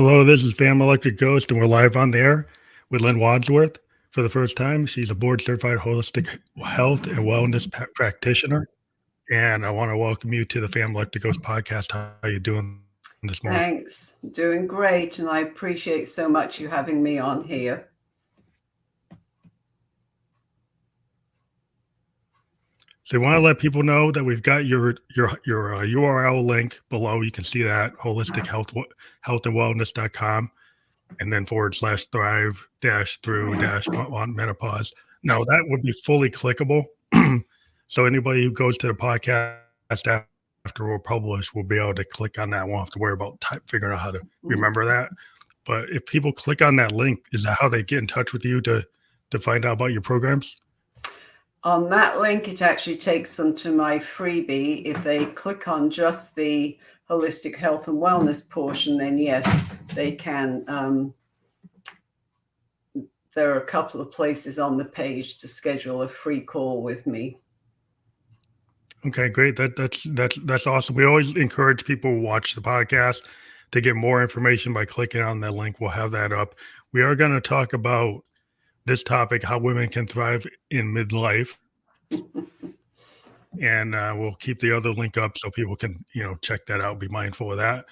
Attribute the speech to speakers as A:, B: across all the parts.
A: Hello, this is Fam Electric Ghost, and we're live on the air with Lynne Wadsworth for the first time. She's a board certified holistic health and wellness practitioner. And I want to welcome you to the Fam Electric Ghost podcast. How are you doing this morning?
B: Thanks. Doing great. And I appreciate so much you having me on here.
A: So we want to let people know that we've got your URL link below. You can see that holistic health and wellness.com, and then /thrive through on menopause. Now that would be fully clickable. So anybody who goes to the podcast after we're published will be able to click on that. Won't have to worry about figuring out how to remember that. But if people click on that link, is that how they get in touch with you to find out about your programs?
B: On that link, it actually takes them to my freebie. If they click on just the holistic health and wellness portion, then yes, they can. There are a couple of places on the page to schedule a free call with me.
A: Okay, great. That's awesome. We always encourage people who watch the podcast to get more information by clicking on that link. We'll have that up. We are going to talk about this topic, how women can thrive in midlife. And we'll keep the other link up so people can, check that out, be mindful of that.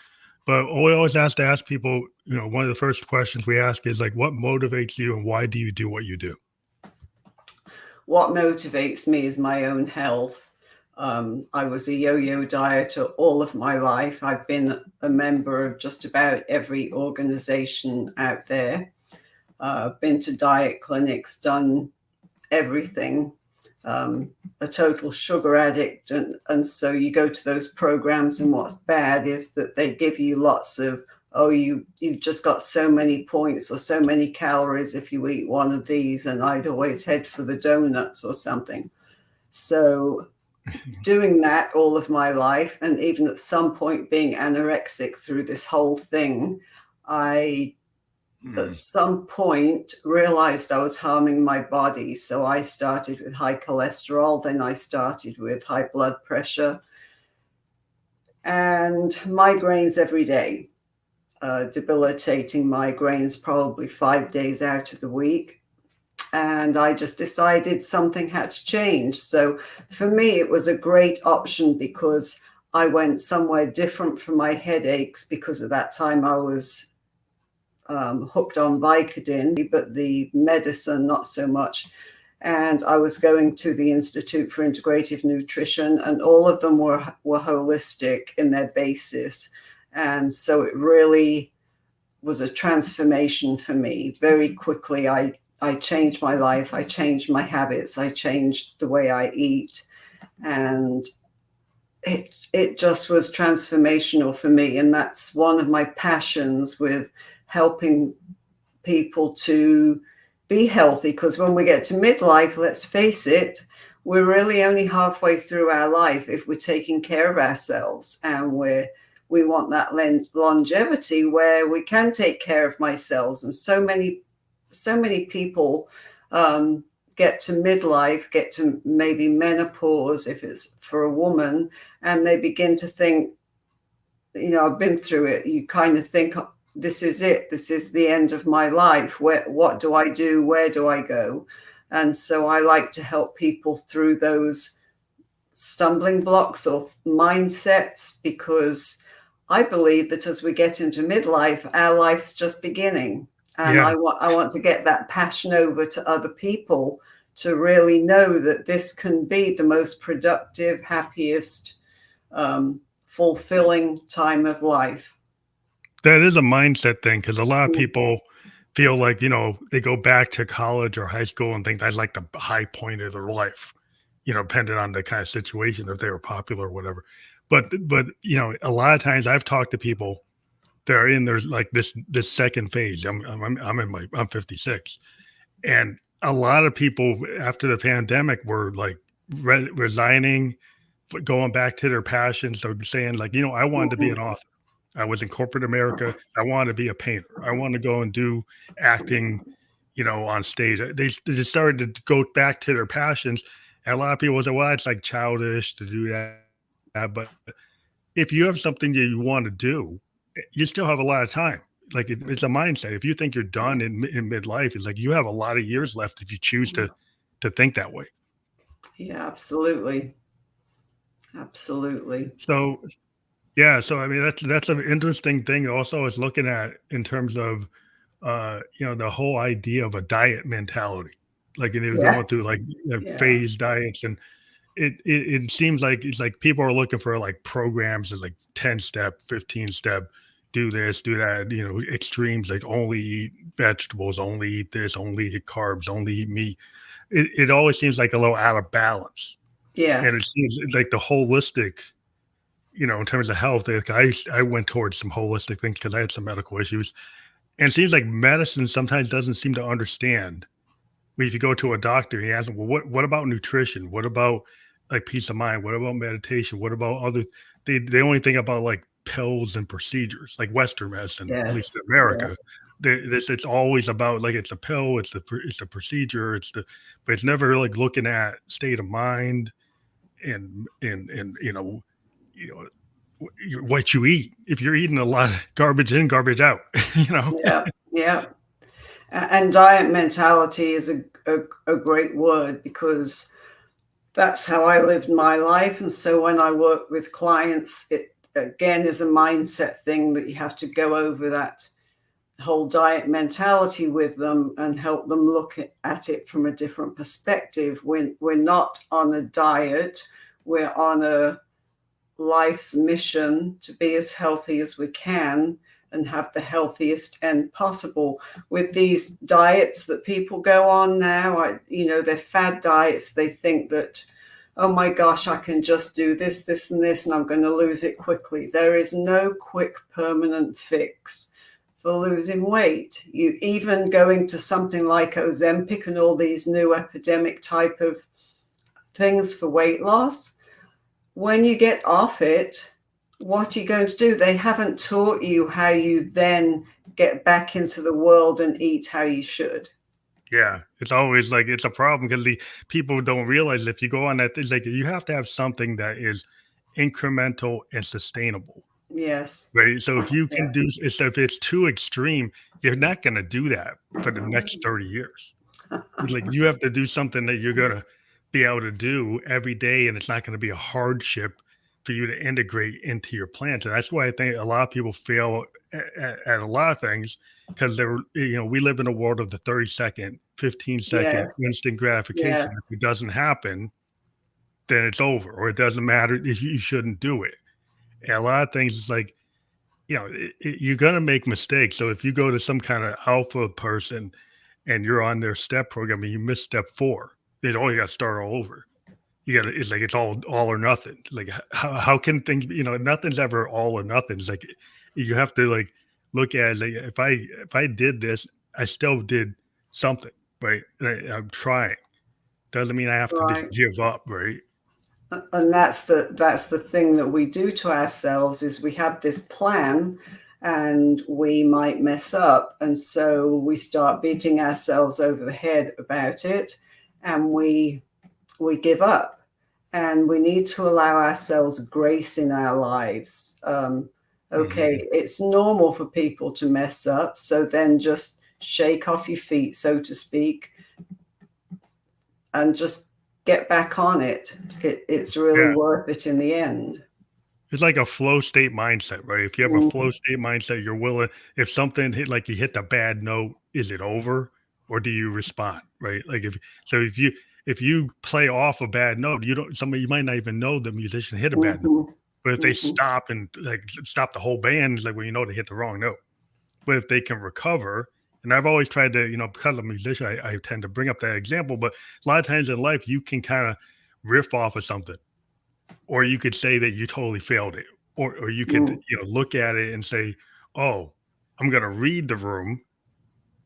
A: But we always have to ask people, one of the first questions we ask is like, what motivates you and why do you do what you do?
B: What motivates me is my own health. I was a yo-yo dieter all of my life. I've been a member of just about every organization out there. Been to diet clinics, done everything. A total sugar addict. And so you go to those programs, and what's bad is that they give you lots of, you've just got so many points or so many calories if you eat one of these. And I'd always head for the donuts or something. So doing that all of my life, and even at some point being anorexic through this whole thing, I at some point realized I was harming my body. So I started with high cholesterol, then I started with high blood pressure and migraines every day, debilitating migraines probably 5 days out of the week. And I just decided something had to change. So for me, it was a great option because I went somewhere different from my headaches, because at that time I was hooked on Vicodin, but the medicine, not so much. And I was going to the Institute for Integrative Nutrition, and all of them were holistic in their basis. And so it really was a transformation for me. Very quickly, I changed my life. I changed my habits. I changed the way I eat. And it just was transformational for me. And that's one of my passions, with helping people to be healthy. Because when we get to midlife, let's face it, we're really only halfway through our life if we're taking care of ourselves, and we want that longevity where we can take care of ourselves. And so many people get to midlife, get to maybe menopause if it's for a woman, and they begin to think, I've been through it. You kind of think, this is it. This is the end of my life. What do I do? Where do I go? And so I like to help people through those stumbling blocks or mindsets, because I believe that as we get into midlife, our life's just beginning. And I want to get that passion over to other people to really know that this can be the most productive, happiest, fulfilling time of life.
A: That is a mindset thing, because a lot of people feel like, they go back to college or high school and think that's like the high point of their life, depending on the kind of situation, if they were popular or whatever. But a lot of times I've talked to people that are in there's like this second phase. I'm 56, and a lot of people after the pandemic were like resigning, going back to their passions. So saying like, I wanted to be an author. I was in corporate America. I wanted to be a painter. I want to go and do acting, on stage. They just started to go back to their passions. And a lot of people say, well, it's like childish to do that. But if you have something that you want to do, you still have a lot of time. like it's a mindset. If you think you're done in midlife, it's like you have a lot of years left if you choose to think that way.
B: Yeah, absolutely. Absolutely.
A: So yeah, so I mean that's an interesting thing also is looking at in terms of the whole idea of a diet mentality. Like and they're going
B: Yes.
A: through like
B: Yeah.
A: phase diets and it seems like it's like people are looking for like programs and like 10 step, 15 step, do this, do that, extremes like only eat vegetables, only eat this, only eat carbs, only eat meat. It always seems like a little out of balance. And it
B: Yes.
A: seems like the holistic, in terms of health, like I went towards some holistic things because I had some medical issues. And it seems like medicine sometimes doesn't seem to understand. If you go to a doctor, he asks them, well, what about nutrition? What about like peace of mind? What about meditation? What about other they only think about like pills and procedures, like Western medicine, at least
B: Yes.
A: in
B: Yeah.
A: America. It's always about like it's a pill, it's a procedure, but it's never like looking at state of mind and you know what you eat. If you're eating a lot of garbage in, garbage out, you know.
B: Yeah. Yeah. And diet mentality is a great word because that's how I lived my life. And so when I work with clients, it again is a mindset thing that you have to go over that whole diet mentality with them and help them look at it from a different perspective. We're not on a diet, we're on a life's mission to be as healthy as we can and have the healthiest end possible. With these diets that people go on now, they're fad diets. They think that, oh my gosh, I can just do this, this, and this, and I'm going to lose it quickly. There is no quick permanent fix for losing weight. You even going to something like Ozempic and all these new epidemic type of things for weight loss, when you get off it, what are you going to do? They haven't taught you how you then get back into the world and eat how you should.
A: Yeah, it's always like it's a problem because the people don't realize if you go on that, it's like you have to have something that is incremental and sustainable,
B: Yes.
A: right? So if you
B: Yeah.
A: can do, so if it's too extreme, you're not going to do that for the next 30 years. It's like you have to do something that you're going to be able to do every day, and it's not going to be a hardship for you to integrate into your plans. And that's why I think a lot of people fail at a lot of things because we live in a world of the 30-second, 15-second
B: Yes.
A: instant gratification. If
B: Yes.
A: it doesn't happen, then it's over, or it doesn't matter if you shouldn't do it. And a lot of things is like, you're going to make mistakes. So if you go to some kind of alpha person and you're on their step program and you miss step 4, you got to start all over. It's like it's all or nothing. Like how can things nothing's ever all or nothing. It's like you have to like look at it, like if I did this, I still did something, right? I'm trying. Doesn't mean I have to just
B: Right.
A: give up, right?
B: And that's the thing that we do to ourselves is we have this plan and we might mess up, and so we start beating ourselves over the head about it, and we give up. And we need to allow ourselves grace in our lives.
A: Mhm.
B: Okay, it's normal for people to mess up, so then just shake off your feet, so to speak, and just get back on it. It's really
A: Yeah.
B: worth it in the end.
A: It's like a flow state mindset, right? If you have a
B: Mhm.
A: flow state mindset, you're willing if something hit like you hit the bad note, is it over or do you respond, right? Like if you play off a bad note, you might not even know the musician hit a bad note.
B: Mhm.
A: But if they
B: Mhm.
A: stop and like stop the whole band, it's like well, they hit the wrong note. But if they can recover, and I've always tried to, because I'm a musician, I tend to bring up that example. But a lot of times in life, you can kind of riff off of something or you could say that you totally failed it, or you could,
B: Mm.
A: look at it and say, "Oh, I'm gonna read the room.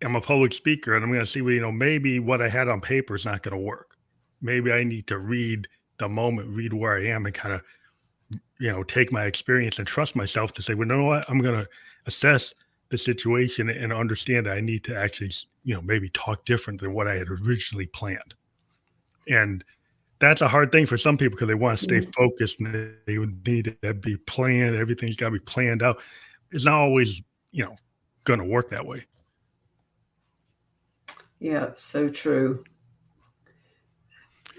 A: I'm a public speaker, and I'm gonna see, well, maybe what I had on paper is not gonna work. Maybe I need to read the moment, read where I am, and kind of, take my experience and trust myself to say, well, you know what? I'm gonna assess the situation and understand that I need to actually, maybe talk different than what I had originally planned." And that's a hard thing for some people because they want to stay
B: Mm.
A: focused and they would need to be planned. Everything's got to be planned out. It's not always, you know, going to work that way.
B: Yeah, so true.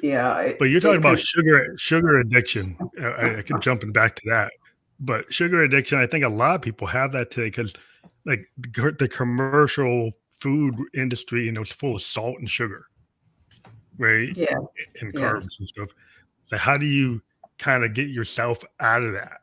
B: Yeah,
A: But you're talking about
B: because
A: sugar addiction. I can jumping back to that. But sugar addiction, I think a lot of people have that today because, like, the commercial food industry, it's full of salt and sugar, right,
B: yes,
A: and
B: yes.
A: carbs and stuff. So how do you kind of get yourself out of that?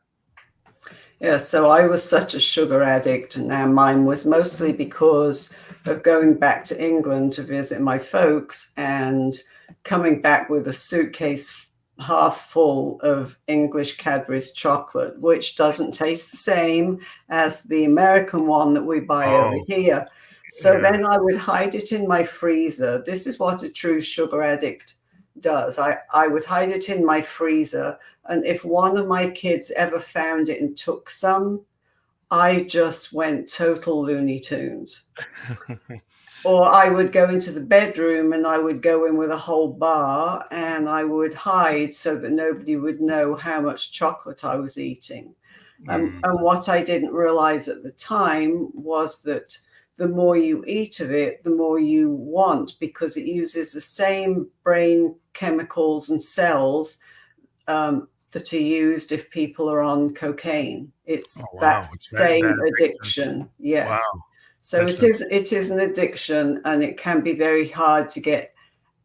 B: Yeah, so I was such a sugar addict, and now mine was mostly because of going back to England to visit my folks and coming back with a suitcase half full of English Cadbury's chocolate, which doesn't taste the same as the American one that we buy over
A: Oh,
B: here. So
A: yeah.
B: then I would hide it in my freezer. This is what a true sugar addict does. I would hide it in my freezer, and if one of my kids ever found it and took some, I just went total Looney Tunes. Or I would go into the bedroom and I would go in with a whole bar and I would hide so that nobody would know how much chocolate I was eating.
A: Mm,
B: And what I didn't realize at the time was that the more you eat of it, the more you want, because it uses the same brain chemicals and cells that are used if people are on cocaine.
A: oh,
B: It's that
A: wow. It's that
B: same
A: addiction.
B: addiction.
A: Wow.
B: Yes. So
A: That's
B: it is an addiction, and it can be very hard to get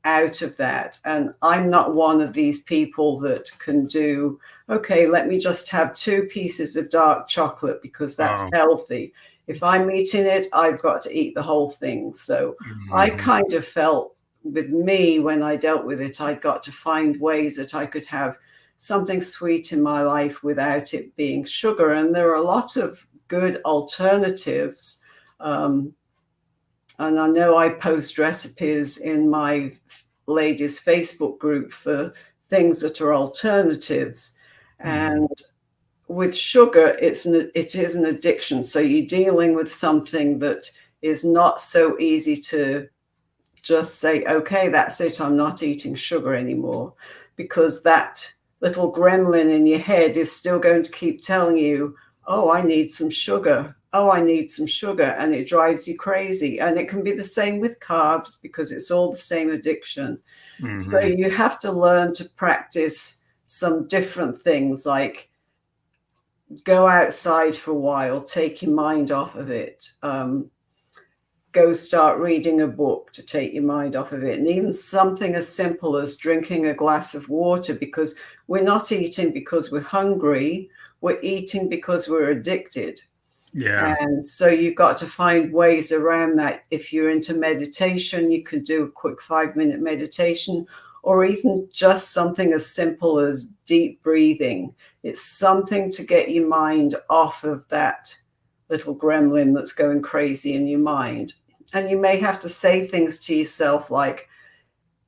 B: out of that. And I'm not one of these people that can do, okay, let me just have 2 pieces of dark chocolate because that's
A: oh,
B: healthy. If I'm eating it, I've got to eat the whole thing. So I
A: mhm.
B: kind of felt with me when I dealt with it, I got to find ways that I could have something sweet in my life without it being sugar. And there are a lot of good alternatives. Um, and I know I post recipes in my ladies' Facebook group for things that are alternatives.
A: Mhm.
B: And with sugar, it is an addiction. So you're dealing with something that is not so easy to just say, okay, that's it, I'm not eating sugar anymore, because that little gremlin in your head is still going to keep telling you, oh, I need some sugar. Oh, I need some sugar. And it drives you crazy. And it can be the same with carbs because it's all the same addiction. So
A: Mhm.
B: you have to learn to practice some different things, like go outside for a while, take your mind off of it. Go start reading a book to take your mind off of it. And even something as simple as drinking a glass of water, because we're not eating because we're hungry, we're eating because we're addicted.
A: Yeah.
B: And so you've got to find ways around that. If you're into meditation, you can do a quick 5-minute meditation, or even just something as simple as deep breathing. It's something to get your mind off of that little gremlin that's going crazy in your mind. And you may have to say things to yourself like,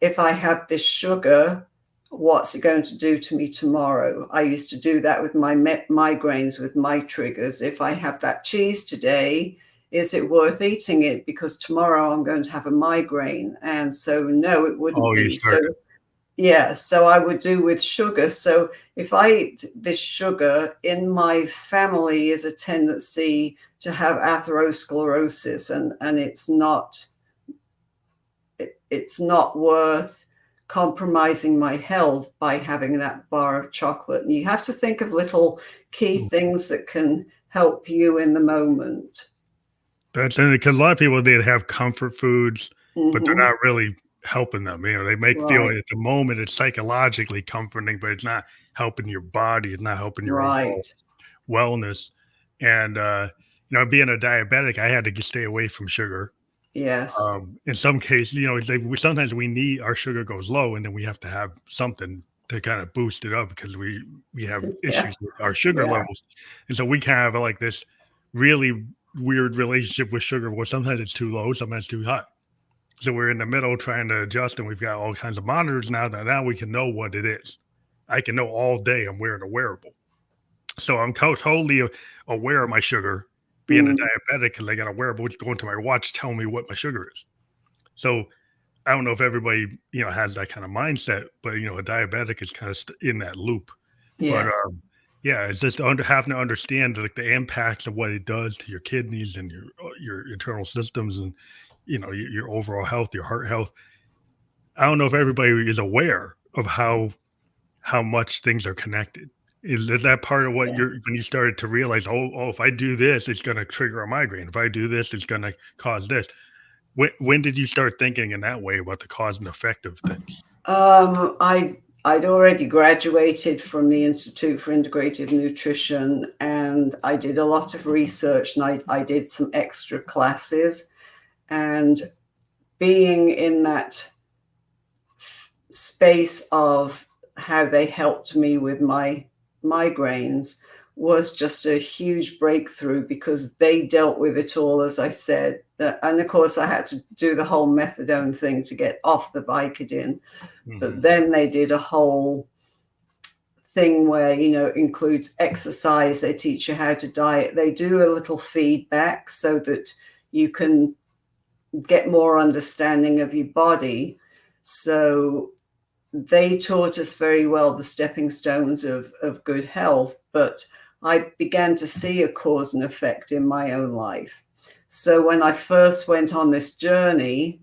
B: if I have this sugar, what's it going to do to me tomorrow? I used to do that with my migraines, with my triggers. If I have that cheese today, is it worth eating it? Because tomorrow I'm going to have a migraine. And so, no, it wouldn't
A: Oh, you
B: be. So,
A: started.
B: yeah, so I would do with sugar. So if I eat this sugar, in my family is a tendency to have atherosclerosis, and it's not worth compromising my health by having that bar of chocolate. And you have to think of little key things that can help you in the moment.
A: That's because a lot of people, they have comfort foods, but they're
B: Hmm.
A: not really helping them. They make feel
B: Right,
A: at the moment it's psychologically comforting, but it's not helping your body. It's not helping your overall
B: right.
A: wellness. And being a diabetic, I had to stay away from sugar.
B: Yes.
A: In some cases, sometimes we need our sugar goes low, and then we have to have something to kind of boost it up because we have
B: Yeah,
A: issues with our sugar
B: yeah,
A: levels, and so we kind of have like this really weird relationship with sugar where sometimes it's too low, sometimes too high. So we're in the middle trying to adjust, and we've got all kinds of monitors now that now we can know what it is. I can know all day I'm wearing a wearable, so I'm totally aware of my sugar. Being a
B: mm,
A: diabetic, because I got a wearable going to my watch, tell me what my sugar is. So I don't know if everybody, has that kind of mindset, but a diabetic is kind of in that loop. But
B: yes.
A: Yeah, it's just having to understand like the impacts of what it does to your kidneys and your internal systems and your overall health, your heart health. I don't know if everybody is aware of how much things are connected. Is that part of what
B: Yeah.
A: you're when you started to realize, oh, if I do this, it's going to trigger a migraine. If I do this, it's going to cause this. When did you start thinking in that way about the cause and effect of things?
B: I'd already graduated from the Institute for Integrative Nutrition, and I did a lot of research, and I did some extra classes. And being in that space of how they helped me with my migraines was just a huge breakthrough, because they dealt with it all, as I said. And of course, I had to do the whole methadone thing to get off the Vicodin. But
A: Hmm.
B: then they did a whole thing where, includes exercise. They teach you how to diet. They do a little feedback so that you can get more understanding of your body. So they taught us very well the stepping stones of good health, but I began to see a cause and effect in my own life. So when I first went on this journey,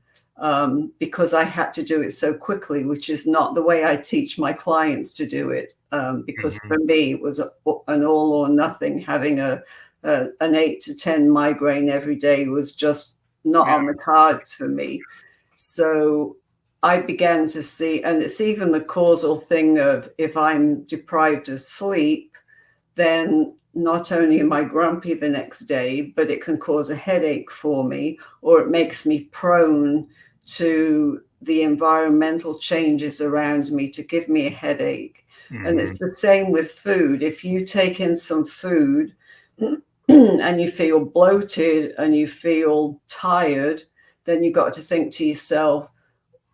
B: because I had to do it so quickly, which is not the way I teach my clients to do it, because
A: Hmm.
B: for me it was an all or nothing. Having an 8 to 10 migraine every day was just not
A: Yeah.
B: on the cards for me. So I began to see, and it's even the causal thing of, if I'm deprived of sleep, then not only am I grumpy the next day, but it can cause a headache for me, or it makes me prone to the environmental changes around me to give me a headache. And
A: Hmm.
B: it's the same with food. If you take in some food and you feel bloated and you feel tired, then you've got to think to yourself,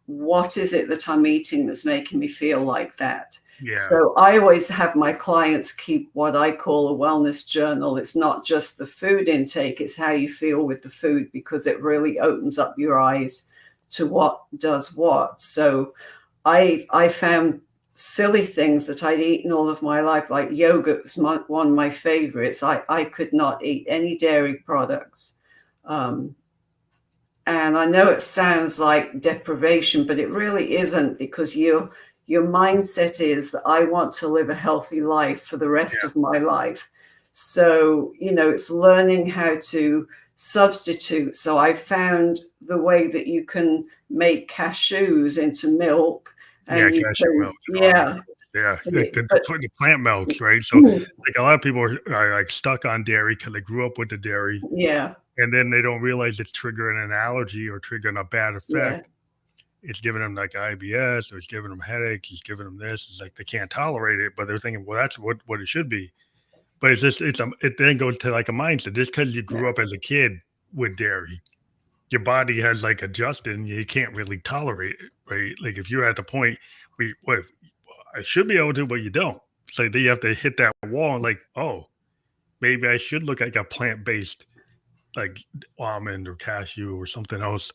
B: what is it that I'm eating that's making me feel like that?
A: Yeah.
B: So I always have my clients keep what I call a wellness journal. It's not just the food intake, it's how you feel with the food, because it really opens up your eyes to what does what. So I found silly things that I'd eaten all of my life, like yogurt was one of my favorites. I could not eat any dairy products. Um, and I know it sounds like deprivation, but it really isn't, because your mindset is that I want to live a healthy life for the rest of my life. So, it's learning how to substitute. So I found the way that you can make cashews into milk,
A: Yeah,
B: and you
A: cashew
B: can,
A: milk and almond
B: yeah,
A: milk. Yeah,
B: but
A: the plant milks, right? So, like, a lot of people are, like, stuck on dairy because they grew up with the dairy,
B: yeah,
A: and then they don't realize it's triggering an allergy or triggering a bad
B: yeah,
A: effect. It's giving them, like, IBS, or it's giving them headaches, it's giving them this. It's like they can't tolerate it, but they're thinking, "Well, that's what it should be." But it then goes to, like, a mindset. Just because you
B: yeah,
A: grew up as a kid with dairy, your body has, like, adjusted, and you can't really tolerate it, right? Like, if you're at the point where what I should be able to, but you don't. So then you have to hit that wall and, like, oh, maybe I should look like a plant-based, like, almond or cashew or something else.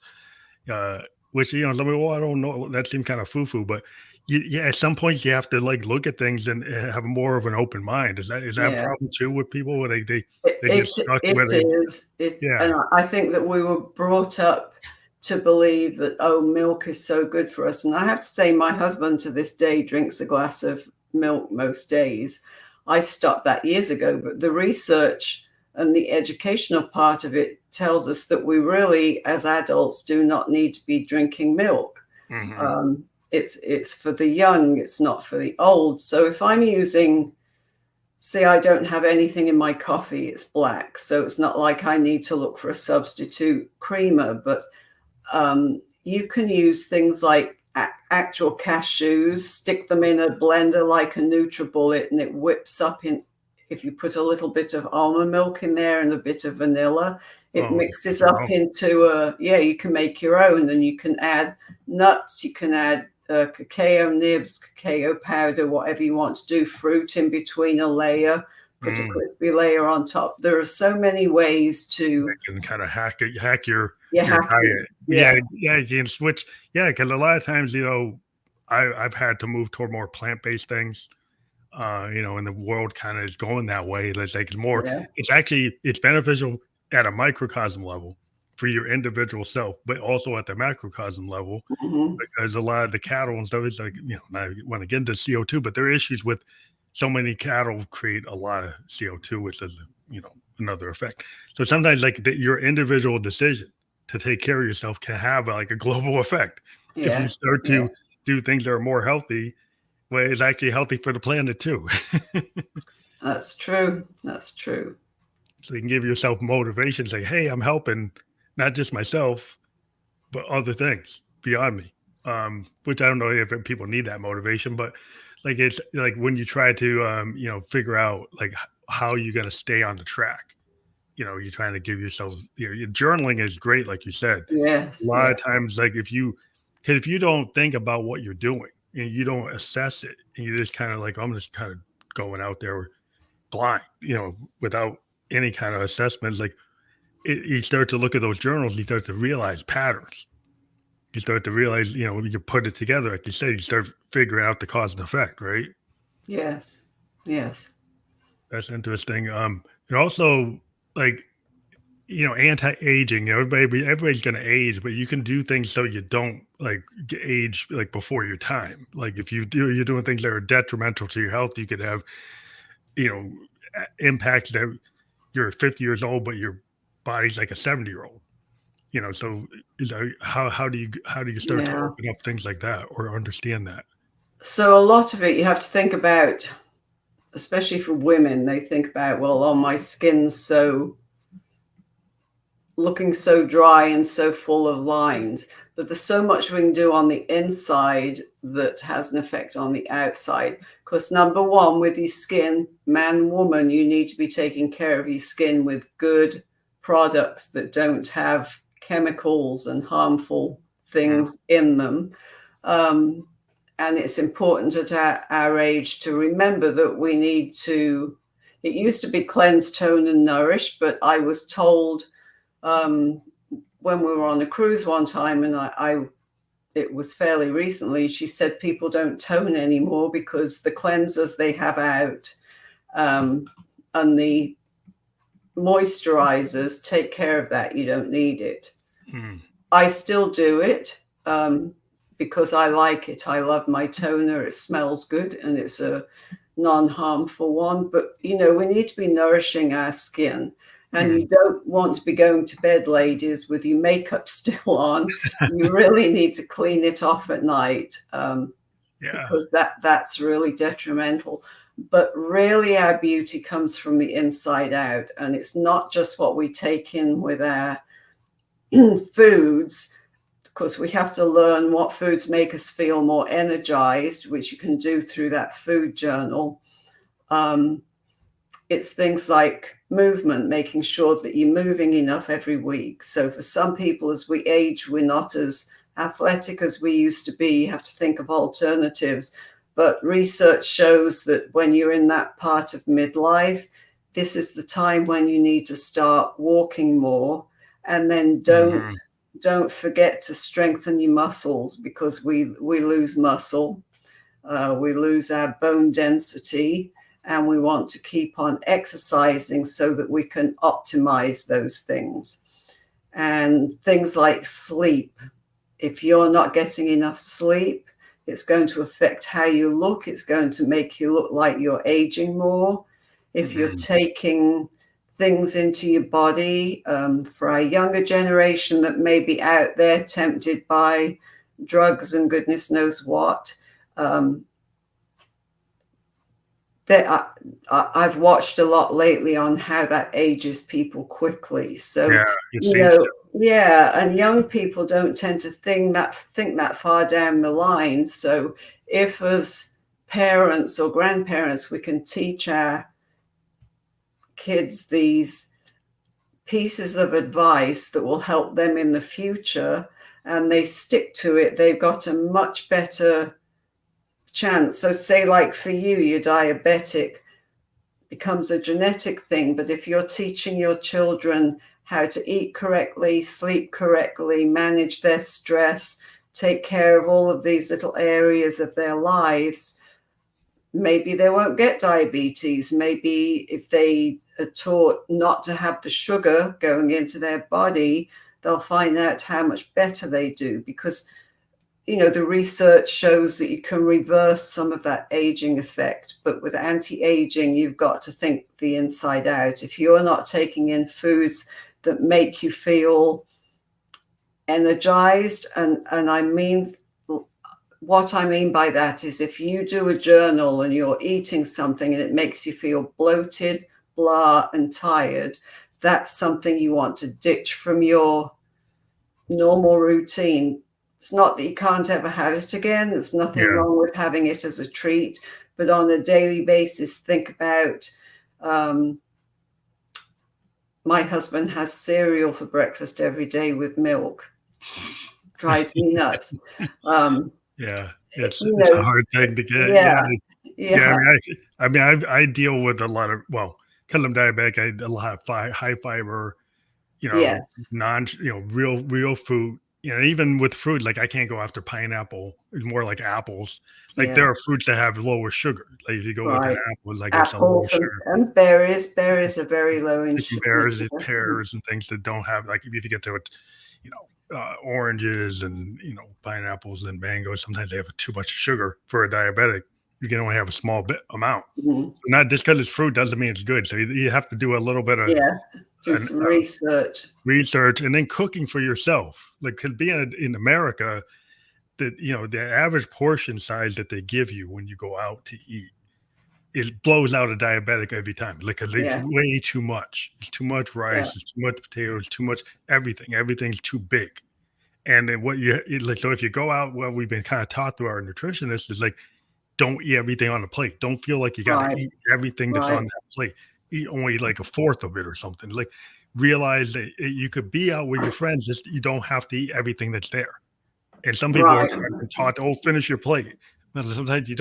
A: Uh, which, some people, well, I don't know. That seemed kind of foo-foo, but yeah, at some point you have to, like, look at things and have more of an open mind. Is that a
B: yeah.
A: problem too with people where they get
B: It
A: stuck
B: it
A: where they
B: is it,
A: yeah.
B: and I think that we were brought up to believe that, oh, milk is so good for us. And I have to say, my husband to this day drinks a glass of milk most days. I stopped that years ago, but the research and the educational part of it tells us that we really, as adults, do not need to be drinking milk.
A: Mhm.
B: It's for the young, it's not for the old. So if I'm using, see, I don't have anything in my coffee. It's black. So it's not like I need to look for a substitute creamer. But you can use things like actual cashews, stick them in a blender like a NutriBullet, and it whips up in. If you put a little bit of almond milk in there and a bit of vanilla, it
A: Oh,
B: mixes
A: your
B: up
A: own.
B: into yeah, you can make your own, and you can add nuts, you can add cacao nibs, cacao powder, whatever you want to do, fruit in between a layer, put a
A: Mm.
B: crispy layer on top. There are so many ways to,
A: That can kinda hack
B: you
A: your
B: have to,
A: diet.
B: yeah,
A: Yeah, you can switch. Yeah, because a lot of times, I've had to move toward more plant-based things. and the world kind of is going that way. It's like
B: Yeah.
A: it's beneficial at a microcosm level for your individual self, but also at the macrocosm level
B: Hmm.
A: because a lot of the cattle and stuff is like, I want to get into CO2, but there are issues with so many cattle create a lot of CO2, which is, another effect. So sometimes like your individual decision to take care of yourself can have like a global effect. If you
B: Yes.
A: start
B: Yeah.
A: to do things that are more healthy, well, it's actually healthy for the planet too.
B: That's true. That's true.
A: So you can give yourself motivation, say, hey, I'm helping not just myself, but other things beyond me. Which I don't know if people need that motivation, but like it's like when you try to figure out like how you got to stay on the track. You're trying to give yourself, journaling is great, like you said. A
B: Yes.
A: lot
B: Yeah.
A: of times, like because if you don't think about what you're doing and you don't assess it, and you just kind of like, I'm just kind of going out there blind, without any kind of assessments, like you start to look at those journals, you start to realize patterns. You start to realize, you put it together, like you said, you start figuring out the cause and effect, right?
B: Yes. Yes.
A: That's interesting. And also like, anti-aging, everybody's going to age, but you can do things so you don't like age like before your time. Like if you're doing things that are detrimental to your health, you could have, you know, impacts that you're 50 years old, but your body's like a 70-year-old. So how do you start to
B: Yeah.
A: open up things like that or understand that?
B: So a lot of it you have to think about, especially for women. They think about, well, oh, my skin's so looking so dry and so full of lines. But there's so much we can do on the inside that has an effect on the outside. Because number one, with your skin, man, woman, you need to be taking care of your skin with good products that don't have chemicals and harmful
A: Mm,
B: things in them. Um, and it's important at our age to remember that we need to, it used to be cleanse, tone, and nourish, but I was told um, when we were on a cruise one time, and it was fairly recently, she said people don't tone anymore because the cleansers they have out um, and the moisturizers take care of that. You don't need it.
A: mm,
B: I still do it because I like it. I love my toner. It smells good and it's a non-harmful one. But, we need to be nourishing our skin. And
A: mm.
B: you don't want to be going to bed, ladies, with your makeup still on. You really need to clean it off at night
A: Yeah.
B: because that's really detrimental. But really, our beauty comes from the inside out. And it's not just what we take in with our foods, because we have to learn what foods make us feel more energized, which you can do through that food journal. Um, it's things like movement, making sure that you're moving enough every week. So for some people, as we age, we're not as athletic as we used to be. You have to think of alternatives. But research shows that when you're in that part of midlife, this is the time when you need to start walking more. And then
A: Mhm.
B: don't forget to strengthen your muscles, because we lose muscle, we lose our bone density, and we want to keep on exercising so that we can optimize those things. And things like sleep. If you're not getting enough sleep, it's going to affect how you look. It's going to make you look like you're aging more. If you're
A: Mhm.
B: taking things into your body, for our younger generation that may be out there tempted by drugs and goodness knows what, um, that I've watched a lot lately on how that ages people quickly. So,
A: Yeah, it seems to.
B: yeah, and young people don't tend to think that far down the line. So, if as parents or grandparents we can teach our kids these pieces of advice that will help them in the future, and they stick to it, they've got a much better chance. So, say, like for you, you're diabetic, becomes a genetic thing. But if you're teaching your children how to eat correctly, sleep correctly, manage their stress, take care of all of these little areas of their lives, maybe they won't get diabetes. Maybe if they are taught not to have the sugar going into their body, they'll find out how much better they do, because the research shows that you can reverse some of that aging effect. But with anti-aging, you've got to think the inside out. If you're not taking in foods that make you feel energized, and I mean, what I mean by that is, if you do a journal and you're eating something and it makes you feel bloated, blah, and tired, that's something you want to ditch from your normal routine. It's not that you can't ever have it again. There's nothing wrong with having it as a treat, but on a daily basis, think about, my husband has cereal for breakfast every day with milk. Drives me nuts.
A: It's a hard thing to get. I deal with a lot of, because I'm diabetic, I eat a lot of high fiber,
B: Yes.
A: real food. Even with fruit, like I can't go after pineapple. It's more like apples. Like there are fruits that have lower sugar. Like if you go with an apple, like it's a lower
B: apples
A: sugar.
B: and berries. Berries are very low in sugar.
A: Berries, pears, and things that don't have, like if you get to it, oranges and pineapples and mangoes. Sometimes they have too much sugar for a diabetic. You can only have a small amount. So not just because it's fruit doesn't mean it's good. So you have to do a little bit of
B: do some research,
A: and then cooking for yourself. Like, because being in America, that the average portion size that they give you when you go out to eat, it blows out a diabetic every time. Like, cause it's way too much. It's too much rice. It's too much potatoes. Too much everything. Everything's too big. And then so if you go out, what we've been kind of taught through our nutritionists is like, don't eat everything on the plate. Don't feel like you got to eat everything that's on that plate. Eat only like a fourth of it or something. Like, realize that you could be out with your friends, just you don't have to eat everything that's there. And some people are taught, finish your plate. But sometimes you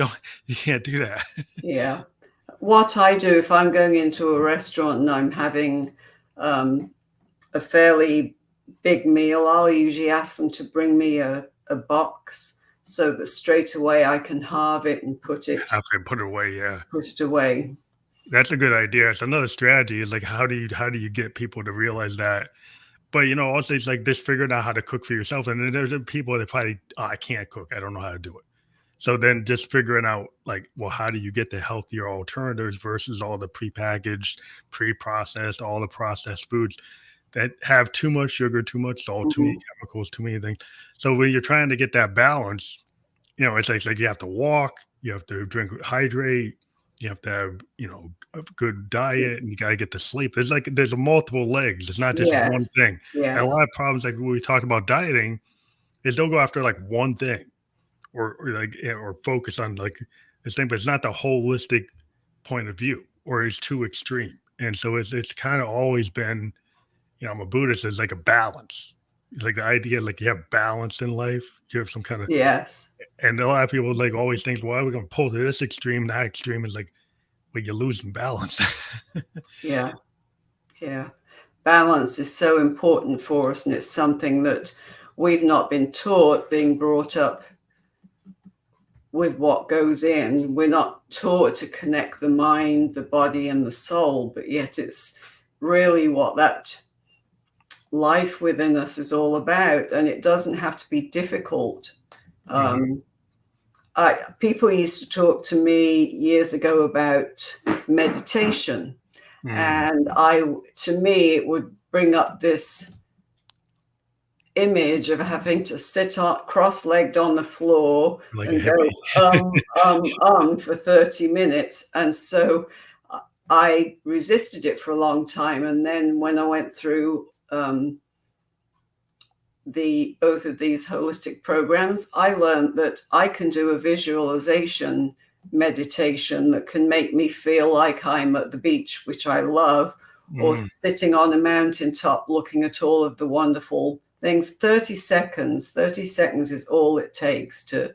A: can't do that.
B: Yeah. What I do if I'm going into a restaurant and I'm having a fairly big meal, I'll usually ask them to bring me a box so that straight away I can halve it and put it
A: away.
B: Put it away.
A: That's a good idea. It's another strategy. Is like, how do you get people to realize that? But also it's like this figuring out how to cook for yourself. And then there's people that probably, I can't cook. I don't know how to do it. So then just figuring out like, well, how do you get the healthier alternatives versus all the prepackaged, pre-processed, all the processed foods that have too much sugar, too much salt, too many chemicals, too many things. So when you're trying to get that balance, it's like you have to walk, you have to hydrate, you have to have, a good diet, and you got to get to sleep. There's a multiple legs. It's not just one thing. And a lot of problems, like when we talked about dieting, is they'll go after like one thing or focus on like this thing, but it's not the holistic point of view, or it's too extreme. And so it's kind of always been, I'm a Buddhist, it's like a balance. It's like the idea, like you have balance in life. You have some kind of and a lot of people like always think, well, we're going to pull to this extreme, that extreme is like, but you're losing balance.
B: Yeah. Balance is so important for us, and it's something that we've not been taught, being brought up with what goes in. We're not taught to connect the mind, the body, and the soul, but yet it's really what that life within us is all about. And it doesn't have to be difficult. People used to talk to me years ago about meditation, and to me it would bring up this image of having to sit up cross-legged on the floor like and go for 30 minutes. And so I resisted it for a long time. And then when I went through both of these holistic programs, I learned that I can do a visualization meditation that can make me feel like I'm at the beach, which I love, or sitting on a mountaintop looking at all of the wonderful things. 30 seconds is all it takes to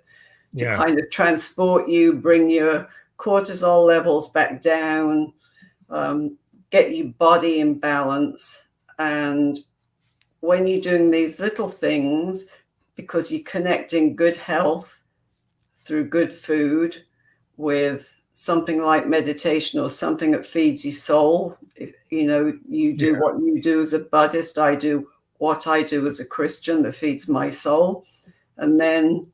B: kind of transport you, bring your cortisol levels back down, get your body in balance. And when you're doing these little things, because you're connecting good health through good food with something like meditation or something that feeds your soul. If, you do
A: Yeah.
B: what you do as a Buddhist, I do what I do as a Christian that feeds my soul. And then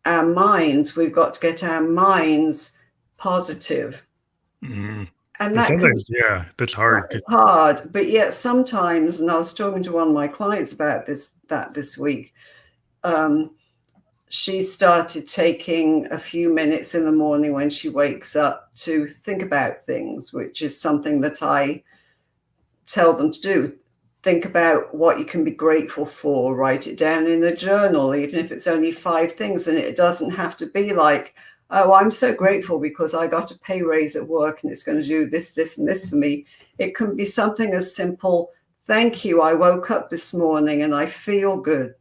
B: our minds, we've got to get our minds positive.
A: Mm-hmm.
B: And
A: And
B: that can
A: sometimes, yeah, that's hard.
B: it's hard, but yet sometimes, and I was talking to one of my clients about this week, she started taking a few minutes in the morning when she wakes up to think about things, which is something that I tell them to do. Think about what you can be grateful for, write it down in a journal, even if it's only 5 things. And it doesn't have to be like, oh, I'm so grateful because I got a pay raise at work and it's going to do this, this, and this for me. It can be something as simple. Thank you. I woke up this morning and I feel good.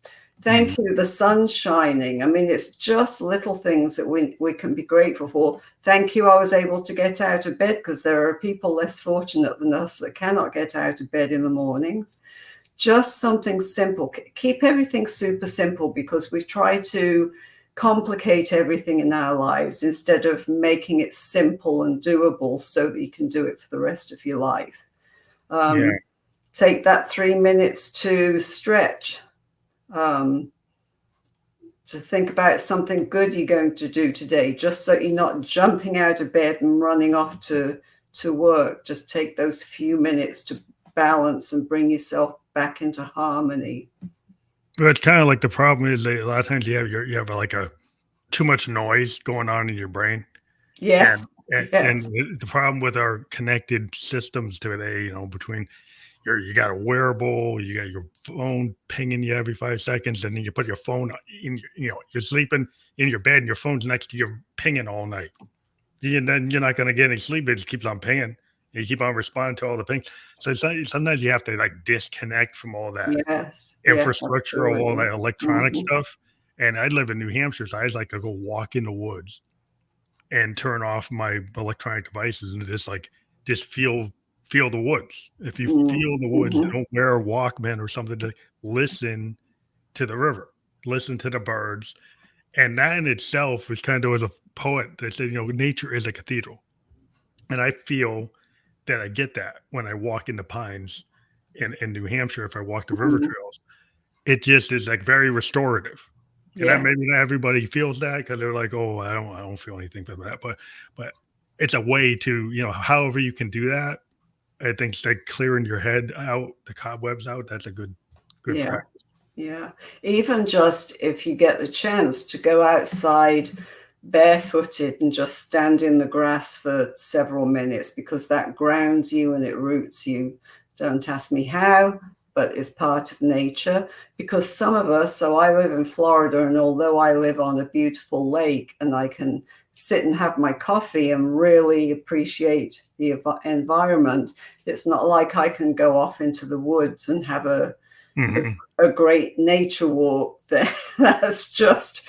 B: Thank you. The sun's shining. I mean, it's just little things that we can be grateful for. Thank you. I was able to get out of bed, because there are people less fortunate than us that cannot get out of bed in the mornings. Just something simple. Keep everything super simple, because we try to complicate everything in our lives instead of making it simple and doable so that you can do it for the rest of your life.
A: Yeah.
B: Take that 3 minutes to stretch. To think about something good you're going to do today, just so you're not jumping out of bed and running off to work. Just take those few minutes to balance and bring yourself back into harmony.
A: But it's kind of like the problem is that a lot of times you have like a too much noise going on in your brain.
B: Yes.
A: And the problem with our connected systems today, between you got a wearable, you got your phone pinging you every 5 seconds, and then you put your phone in you're sleeping in your bed and your phone's next to you pinging all night. And then you're not going to get any sleep. It just keeps on pinging. You keep on responding to all the pings. So sometimes you have to like disconnect from all that infrastructure, all that electronic stuff. And I live in New Hampshire, so I just like to go walk in the woods and turn off my electronic devices and just feel the woods. If you feel the woods, don't wear a Walkman or something, to listen to the river, listen to the birds. And that in itself was kind of, as a poet that said, nature is a cathedral. And I feel that I get that when I walk in the pines in New Hampshire. If I walk the river trails, it just is like very restorative. And that maybe not everybody feels that, because they're like, oh, I don't feel anything from that. But it's a way to, however you can do that. I think it's like clearing your head out, the cobwebs out. That's a good practice.
B: Yeah. Even just if you get the chance to go outside barefooted and just stand in the grass for several minutes, because that grounds you and it roots you. Don't ask me how, but it's part of nature. Because some of us, so I live in Florida, and although I live on a beautiful lake and I can sit and have my coffee and really appreciate the environment, it's not like I can go off into the woods and have a great nature walk there. That's just,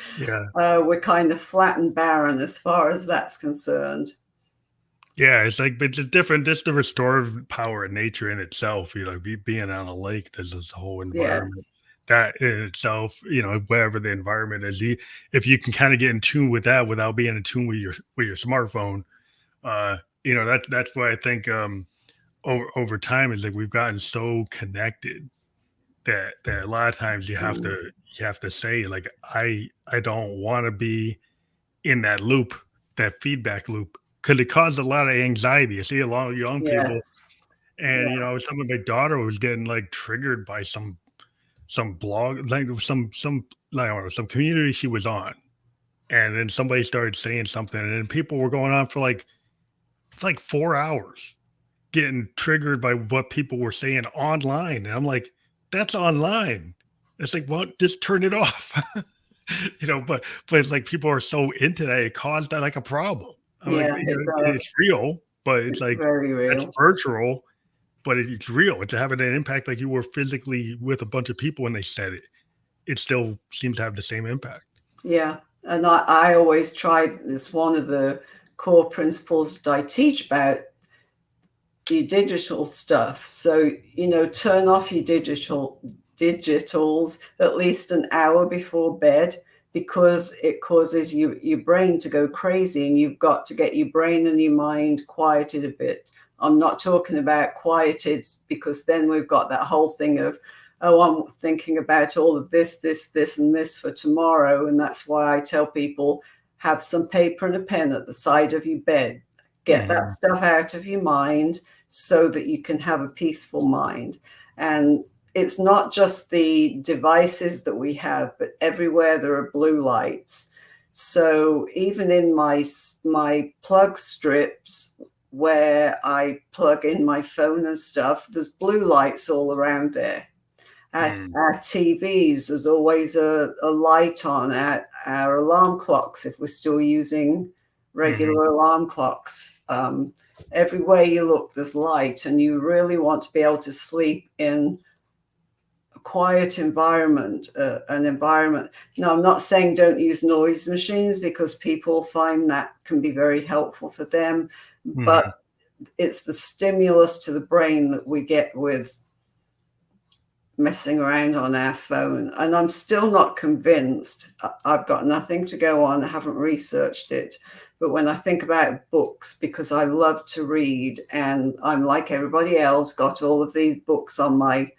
B: we're kind of flat and barren as far as that's concerned.
A: Yeah, it's like, but it's different. Just the restorative power of nature in itself, being on a lake, there's this whole environment that in itself, whatever the environment is, if you can kind of get in tune with that without being in tune with your smartphone, that's why I think over time is like we've gotten so connected that a lot of times you have to say, like, I don't want to be in that loop, that feedback loop, because it caused a lot of anxiety. I see a lot of young people, and some of my daughter was getting like triggered by some blog, like some like, I don't know, some community she was on, and then somebody started saying something, and then people were going on for like 4 hours getting triggered by what people were saying online. And I'm like, that's online. It's like, well, just turn it off. But like people are so into that, it caused that like a problem. I'm like, it's real, but it's like,
B: very real.
A: It's virtual, but it's real. It's having an impact. Like you were physically with a bunch of people when they said it. It still seems to have the same impact.
B: Yeah. And I always try this, one of the core principles that I teach about your digital stuff. So, turn off your digitals at least an hour before bed, because it causes your brain to go crazy, and you've got to get your brain and your mind quieted a bit. I'm not talking about quieted, because then we've got that whole thing of, oh, I'm thinking about all of this, and this for tomorrow. And that's why I tell people, have some paper and a pen at the side of your bed. Get that stuff out of your mind so that you can have a peaceful mind. And it's not just the devices that we have, but everywhere there are blue lights. So even in my plug strips where I plug in my phone and stuff, there's blue lights all around there. At our TVs, there's always a light on. At our alarm clocks, if we're still using regular alarm clocks, everywhere you look, there's light, and you really want to be able to sleep in a quiet environment, an environment. Now, I'm not saying don't use noise machines, because people find that can be very helpful for them, but it's the stimulus to the brain that we get with messing around on our phone. And I'm still not convinced. I've got nothing to go on. I haven't researched it. But when I think about books, because I love to read, and I'm like everybody else, got all of these books on my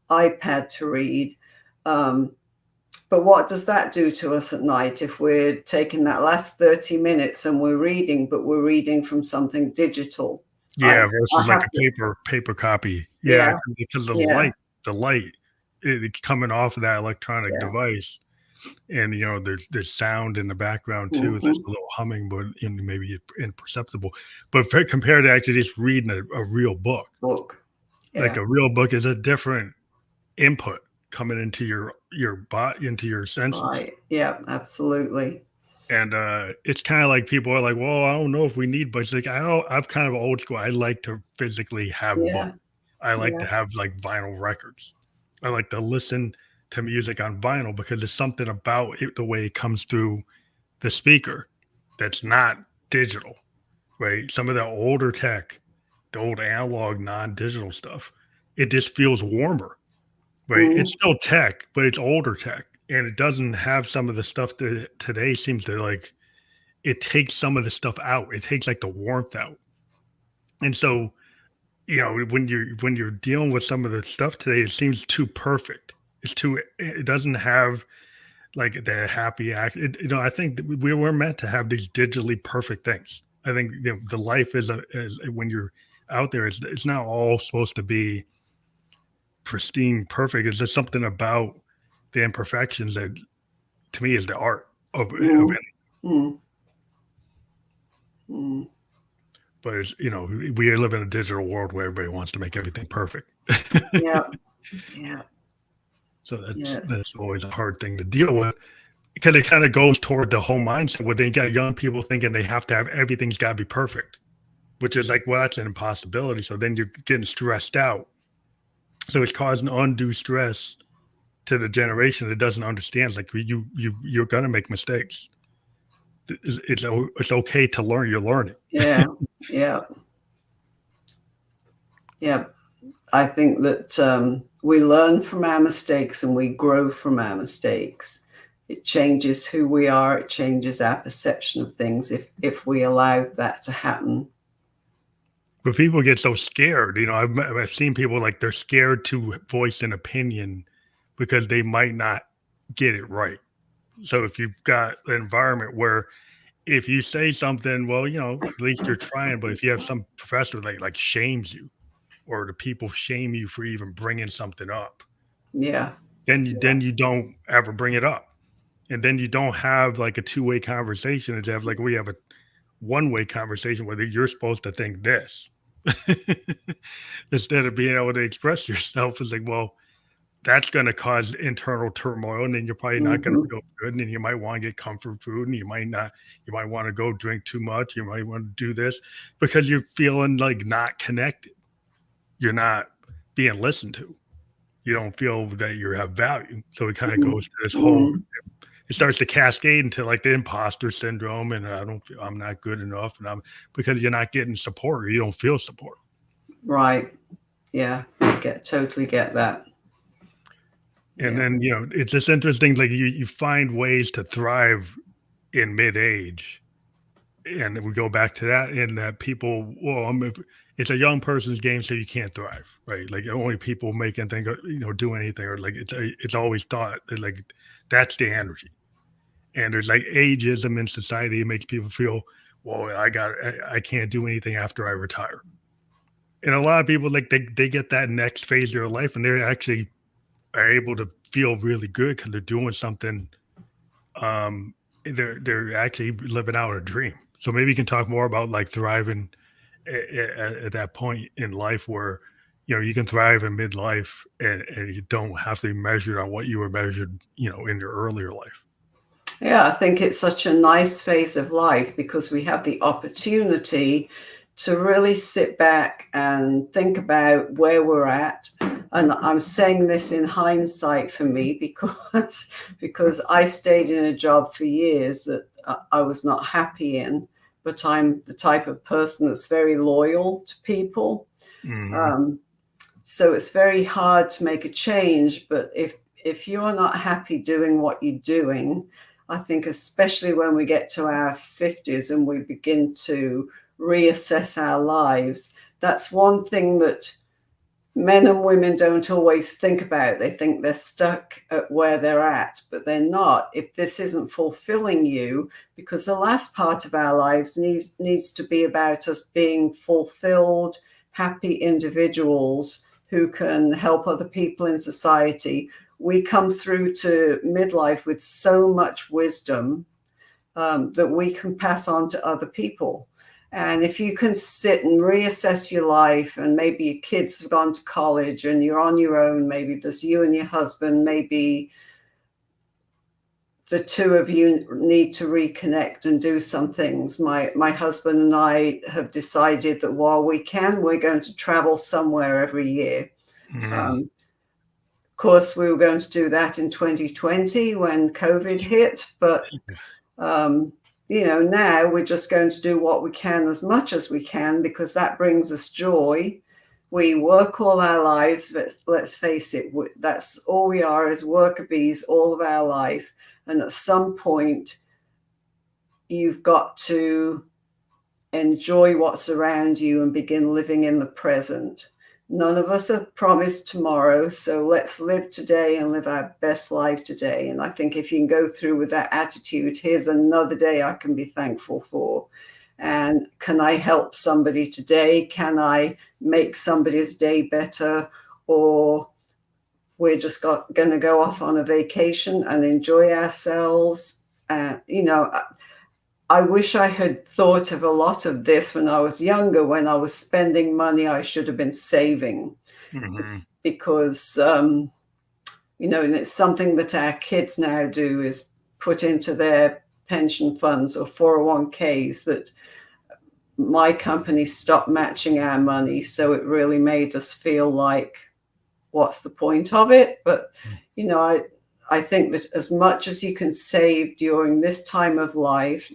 B: iPad to read. But what does that do to us at night if we're taking that last 30 minutes and we're reading, but we're reading from something digital?
A: Yeah, versus like a paper copy. Yeah, because the light, it's coming off of that electronic device, and there's sound in the background too. There's a little humming, but maybe imperceptible. But compared to actually just reading a real book, like a real book is a different input coming into your body, into your senses.
B: Right. Yeah, absolutely.
A: And it's kind of like people are like, well, I don't know if we need, but it's like, I'm kind of old school. I like to physically have books. I like to have like vinyl records. I like to listen to music on vinyl because there's something about it, the way it comes through the speaker, that's not digital, right? Some of the older tech, the old analog, non-digital stuff, it just feels warmer, right? It's still tech, but it's older tech. And it doesn't have some of the stuff that today seems to like, it takes some of the stuff out. It takes like the warmth out. And so, when you're dealing with some of the stuff today, it seems too perfect. It doesn't have like the happy act. I think that we were meant to have these digitally perfect things. I think the life is when you're out there, it's not all supposed to be pristine, perfect. It's just something about the imperfections that, to me, is the art of it. But it's, we live in a digital world where everybody wants to make everything perfect.
B: Yeah.
A: So that's always a hard thing to deal with, because it kind of goes toward the whole mindset where they got young people thinking they have to have, everything's got to be perfect, which is like, well, that's an impossibility. So then you're getting stressed out. So it's causing undue stress to the generation that doesn't understand. It's like you're going to make mistakes. It's okay to learn. You're learning.
B: Yeah. I think that we learn from our mistakes and we grow from our mistakes. It changes who we are. It changes our perception of things if we allow that to happen.
A: But people get so scared. I've seen people like they're scared to voice an opinion because they might not get it right. So if you've got an environment where if you say something, well, at least you're trying. But if you have some professor like shames you, or the people shame you for even bringing something up, then you don't ever bring it up, and then you don't have like a two-way conversation. It's have like we have a one-way conversation where you're supposed to think this instead of being able to express yourself. It's like, well, that's going to cause internal turmoil, and then you're probably not going to feel good, and then you might want to get comfort food, and you might want to go drink too much. You might want to do this because you're feeling like not connected. You're not being listened to. You don't feel that you have value. So it kind of goes to this whole, it starts to cascade into like the imposter syndrome, and I'm not good enough, and because you're not getting support, or you don't feel support.
B: Right. Yeah. Totally get that.
A: And
B: Yeah.
A: then, it's just interesting, like you find ways to thrive in mid-age. And we go back to that in that people, well, it's a young person's game, so you can't thrive, right? Like only people making things, do anything, or like it's always thought that like that's the energy. And there's like ageism in society. It makes people feel, well, I can't do anything after I retire. And a lot of people like they get that next phase of their life, and they're actually are able to feel really good because they're doing something. They're actually living out a dream. So maybe you can talk more about like thriving at that point in life where you can thrive in midlife, and you don't have to be measured on what you were measured in your earlier life.
B: Yeah, I think it's such a nice phase of life because we have the opportunity to really sit back and think about where we're at. And I'm saying this in hindsight for me because I stayed in a job for years that I was not happy in, but I'm the type of person that's very loyal to people.
A: Hmm.
B: Um, so it's very hard to make a change, but if you're not happy doing what you're doing, I think especially when we get to our 50s and we begin to reassess our lives, that's one thing that men and women don't always think about. They think they're stuck at where they're at, but they're not. If this isn't fulfilling you, because the last part of our lives needs to be about us being fulfilled, happy individuals who can help other people in society. We come through to midlife with so much wisdom that we can pass on to other people. And if you can sit and reassess your life, and maybe your kids have gone to college and you're on your own, maybe there's you and your husband, maybe the two of you need to reconnect and do some things. My husband and I have decided that while we can, we're going to travel somewhere every year.
A: Hmm.
B: Of course, we were going to do that in 2020 when COVID hit, but um, now we're just going to do what we can as much as we can because that brings us joy. We work all our lives, but let's face it, that's all we are as worker bees all of our life. And at some point, you've got to enjoy what's around you and begin living in the present. None of us are promised tomorrow, so let's live today and live our best life today. And I think if you can go through with that attitude, here's another day I can be thankful for. And can I help somebody today? Can I make somebody's day better? Or we're just going to go off on a vacation and enjoy ourselves. I wish I had thought of a lot of this when I was younger, when I was spending money I should have been saving,
A: Hmm.
B: because, and it's something that our kids now do is put into their pension funds or 401ks that my company stopped matching our money. So it really made us feel like, what's the point of it? But, I think that as much as you can save during this time of life,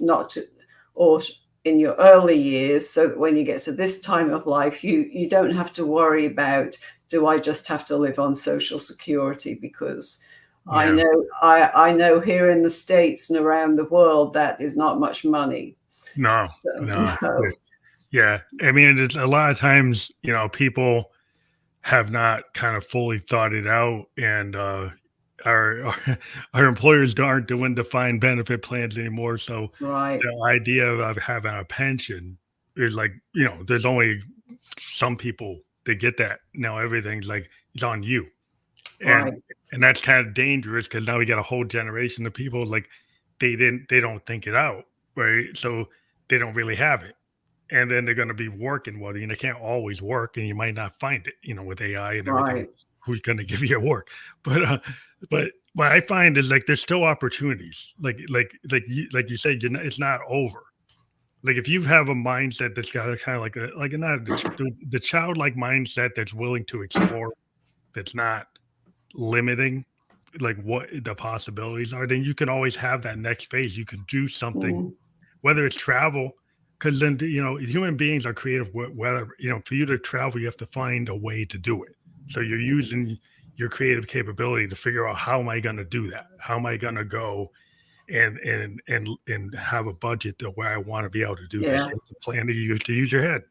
B: or in your early years, so that when you get to this time of life, you don't have to worry about, do I just have to live on Social Security? Because I
A: Yeah.
B: know I know here in the States and around the world that is not much money.
A: No,
B: So
A: no.
B: no,
A: Yeah. I mean, it's a lot of times, people have not kind of fully thought it out, and our our employers aren't doing defined benefit plans anymore. So
B: right,
A: the idea of having a pension is like, there's only some people that get that. Now everything's like it's on you.
B: right,
A: And that's kind of dangerous because now we got a whole generation of people like they don't think it out, right? So they don't really have it, and then they're going to be working with you, and they can't always work, and you might not find it, with AI and everything.
B: right,
A: Who's going to give you work? But what I find is like there's still opportunities. Like you said, it's not over. Like if you have a mindset that's got a kind of like not the childlike mindset that's willing to explore, that's not limiting like what the possibilities are, then you can always have that next phase. You can do something,
B: mm,
A: whether it's travel, because then human beings are creative. Whether for you to travel, you have to find a way to do it. So you're using your creative capability to figure out, how am I going to do that? How am I going to go and have a budget to where I want to be able to do this?
B: Yeah.
A: You have to plan to use your head.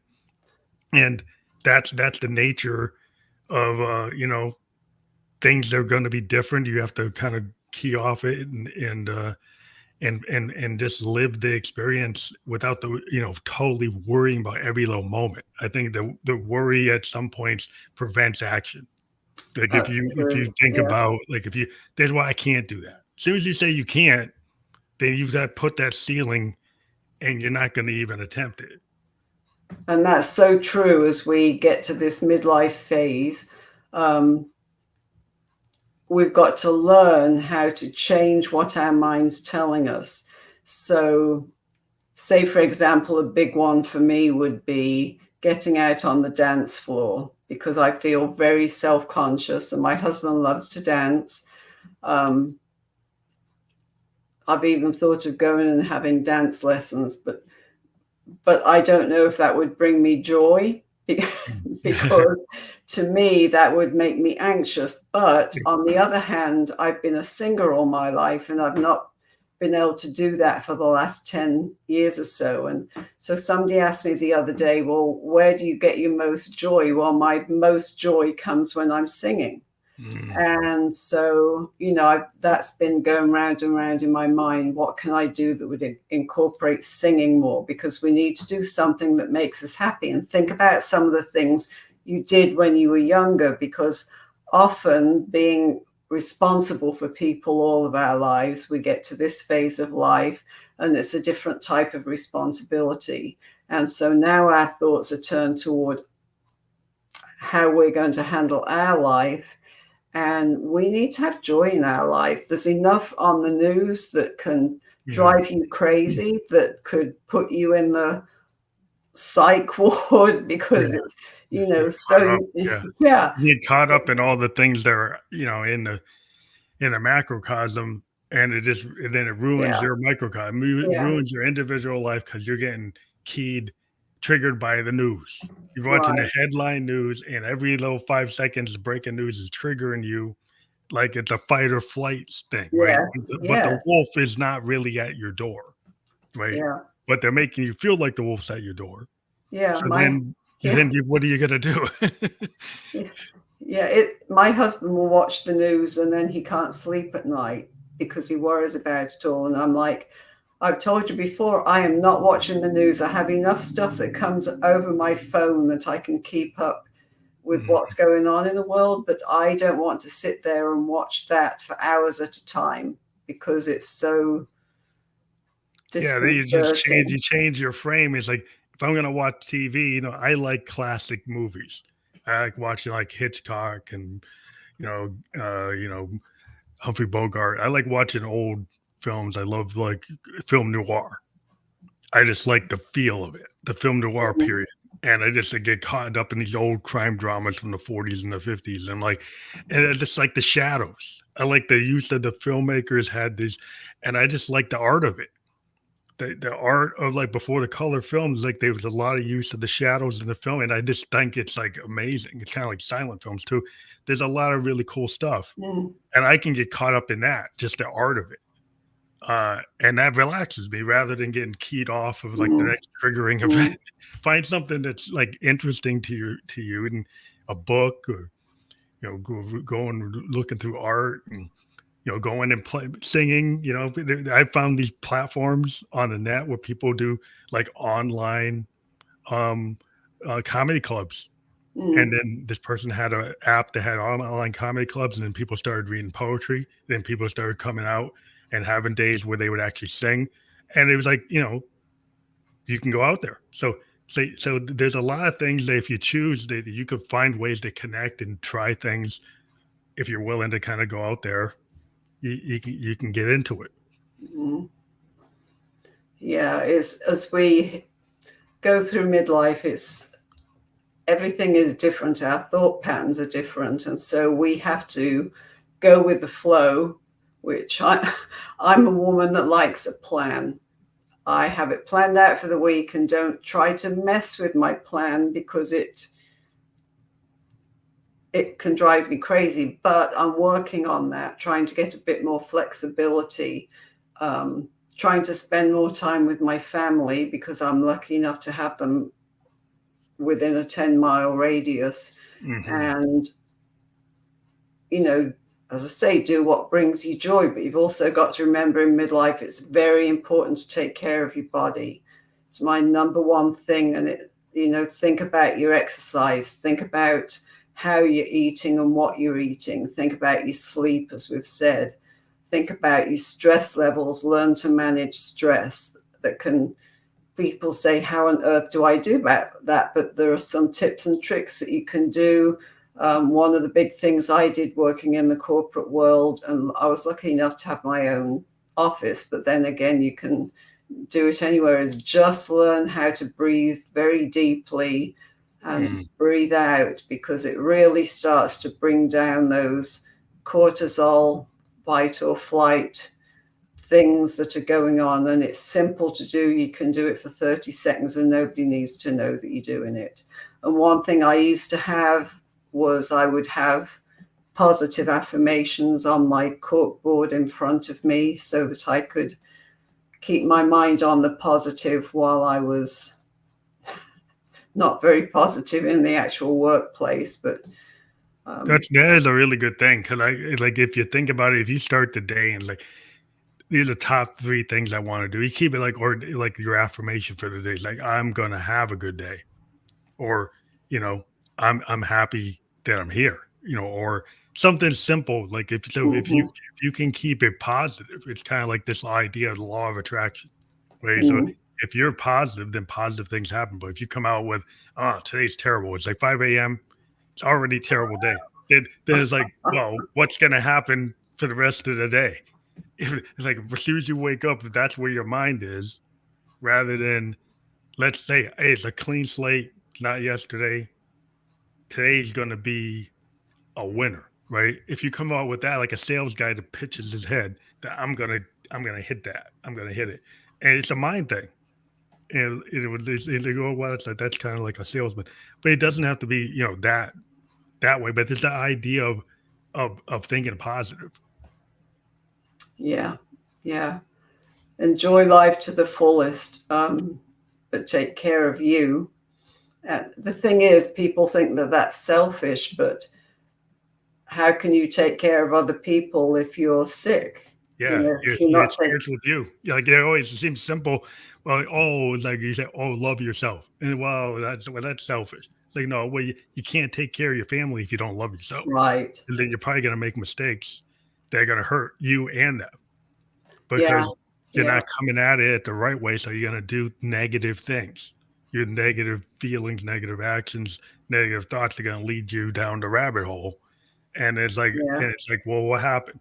A: And that's the nature of, things are going to be different. You have to kind of key off it and just live the experience without the, totally worrying about every little moment. I think the worry at some points prevents action. Like
B: That's
A: if you
B: true.
A: think
B: Yeah.
A: about, like, if you that's why I can't do that. As soon as you say you can't, then you've got to put that ceiling, and you're not going to even attempt it.
B: And that's so true as we get to this midlife phase. We've got to learn how to change what our mind's telling us. So, say, for example, a big one for me would be getting out on the dance floor, because I feel very self-conscious, and my husband loves to dance. I've even thought of going and having dance lessons, but I don't know if that would bring me joy, because to me that would make me anxious. But on the other hand, I've been a singer all my life, and I've not been able to do that for the last 10 years or so. And so somebody asked me the other day, well, where do you get your most joy? Well, my most joy comes when I'm singing. And so, that's been going round and round in my mind. What can I do that would incorporate singing more? Because we need to do something that makes us happy, and think about some of the things you did when you were younger, because often being responsible for people all of our lives, we get to this phase of life and it's a different type of responsibility. And so now our thoughts are turned toward how we're going to handle our life. And we need to have joy in our life. There's enough on the news that can drive you crazy, that could put you in the psych ward, because it's, so
A: You
B: yeah.
A: get caught up in all the things that are, in the macrocosm, and then it ruins
B: Yeah.
A: your microcosm. It
B: Yeah.
A: ruins your individual life, because you're getting triggered by the news. You're watching the
B: Right.
A: headline news, and every little 5 seconds of breaking news is triggering you, like it's a fight or flight thing, right?
B: Yes.
A: But the
B: Yes.
A: wolf is not really at your door, right?
B: Yeah.
A: But they're making you feel like the wolf's at your door.
B: Yeah.
A: So then,
B: Yeah.
A: what are you gonna do?
B: Yeah. Yeah. My husband will watch the news and then he can't sleep at night because he worries about it all. And I'm like, I've told you before, I am not watching the news. I have enough stuff that comes over my phone that I can keep up with what's going on in the world, but I don't want to sit there and watch that for hours at a time, because it's so
A: Yeah, then
B: disconcerting.
A: you change your frame. It's like, if I'm gonna watch TV, I like classic movies. I like watching, like, Hitchcock and, you know, uh, you know, Humphrey Bogart. I like watching old films. I love, like, film noir. I just like the feel of it, the film noir
B: Mhm.
A: period. And I just, get caught up in these old crime dramas from the 40s and the 50s. And I just like the shadows. I like the use that the filmmakers had this, and I just like the art of it. The art of, like, before the color films, like, there was a lot of use of the shadows in the film, and I just think it's, like, amazing. It's kind of like silent films too. There's a lot of really cool stuff,
B: Mm.
A: and I can get caught up in that, just the art of it. And that relaxes me rather than getting keyed off of, like, the
B: Mm.
A: next triggering event.
B: Mm.
A: Find something that's, like, interesting to you, and a book, or, going looking through art, and, going and play singing. I found these platforms on the net where people do, like, online um comedy clubs. And
B: Mm.
A: then this person had an app that had online comedy clubs, and then people started reading poetry. Then people started coming out and having days where they would actually sing. And it was like, you can go out there. So there's a lot of things that, if you choose, that you could find ways to connect and try things. If you're willing to kind of go out there, you can get into it.
B: Mm. Yeah, it's as we go through midlife, it's everything is different. Our thought patterns are different, and so we have to go with the flow. Which I'm a woman that likes a plan. I have it planned out for the week and don't try to mess with my plan, because it can drive me crazy, but I'm working on that, trying to get a bit more flexibility, trying to spend more time with my family because I'm lucky enough to have them within a 10-mile radius.
A: Mm-hmm.
B: And, you know, as I say, do what brings you joy, but you've also got to remember in midlife, it's very important to take care of your body. It's my number one thing. And think about your exercise, think about how you're eating and what you're eating. Think about your sleep, as we've said. Think about your stress levels. Learn to manage stress. People say, how on earth do I do about that? But there are some tips and tricks that you can do. One of the big things I did working in the corporate world, and I was lucky enough to have my own office, but then again, you can do it anywhere, is just learn how to breathe very deeply and breathe out, because it really starts to bring down those cortisol, fight or flight things that are going on. And it's simple to do. You can do it for 30 seconds and nobody needs to know that you're doing it. And one thing I used to have was I would have positive affirmations on my corkboard in front of me so that I could keep my mind on the positive while I was not very positive in the actual workplace. But
A: That is a really good thing, because like if you think about it, if you start the day and like these are the top 3 things I want to do, you keep it like, or like your affirmation for the day is like, I'm gonna have a good day, or I'm happy that I'm here, or something simple. Like if you can keep it positive, it's kind of like this idea of the law of attraction, right? So if you're positive, then positive things happen. But if you come out with, oh, today's terrible, it's like 5 a.m., it's already a terrible day. Then it's like, well, what's gonna happen for the rest of the day? It's like as soon as you wake up, if that's where your mind is, rather than, let's say, hey, it's a clean slate, it's not yesterday. Today's gonna be a winner, right? If you come out with that, like a sales guy that pitches his head, that I'm gonna hit that, I'm gonna hit it, and it's a mind thing. And they go, well, it's like that's kind of like a salesman, but it doesn't have to be, that way. But it's the idea of thinking positive.
B: yeah, yeah. Enjoy life to the fullest, but take care of you. And the thing is, people think that that's selfish, but how can you take care of other people if you're sick?
A: Yeah,
B: If you're
A: it
B: not
A: starts with you. Yeah, like, it seems simple. Well, oh, it's like you say, oh, love yourself, and that's selfish. Like, no, well, you can't take care of your family if you don't love yourself,
B: right.
A: and then you're probably gonna make mistakes that are gonna hurt you and them,
B: Yeah,
A: because you're
B: yeah,
A: not coming at it the right way. So you're gonna do negative things. Your negative feelings, negative actions, negative thoughts are gonna lead you down the rabbit hole,
B: yeah,
A: and it's like, well, what happened?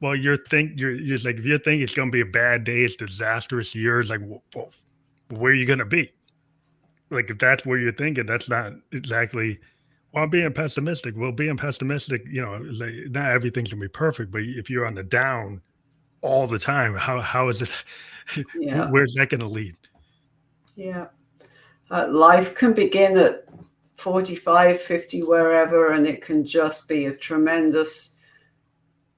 A: Well, you're just like, if you think it's gonna be a bad day, it's disastrous year, it's like, well, where are you gonna be? Like, if that's where you're thinking, that's not exactly, well, I'm being pessimistic. Well, being pessimistic, is like, not everything's gonna be perfect, but if you're on the down all the time, how is it?
B: yeah,
A: Where's that gonna lead?
B: yeah. Life can begin at 45, 50, wherever, and it can just be a tremendous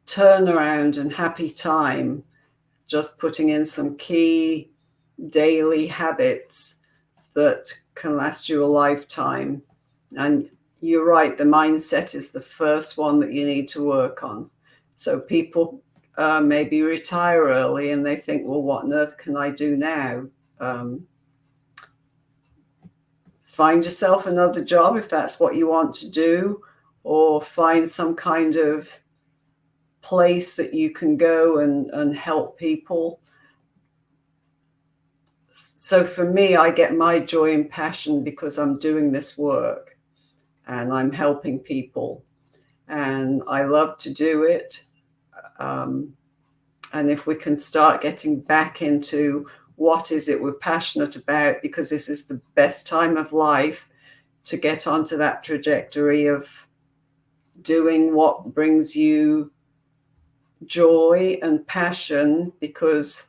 B: turnaround and happy time. Just putting in some key daily habits that can last you a lifetime. And you're right, the mindset is the first one that you need to work on. So people maybe retire early and they think, well, what on earth can I do now? Find yourself another job if that's what you want to do, or find some kind of place that you can go and help people. So for me, I get my joy and passion because I'm doing this work and I'm helping people, and I love to do it. And if we can start getting back into what is it we're passionate about, because this is the best time of life to get onto that trajectory of doing what brings you joy and passion, because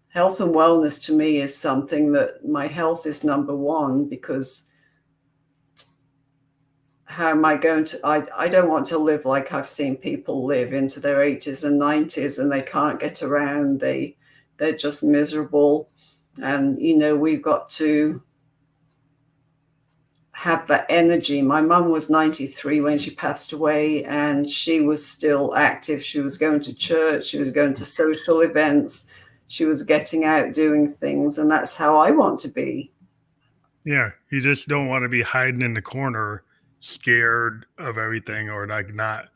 B: health and wellness to me is something that my health is number one, because how am I going to, I don't want to live like I've seen people live into their 80s and 90s and they can't get around. They're just miserable. And, we've got to have that energy. My mum was 93 when she passed away, and she was still active. She was going to church. She was going to social events. She was getting out doing things. And that's how I want to be.
A: Yeah. You just don't want to be hiding in the corner, scared of everything, or like not,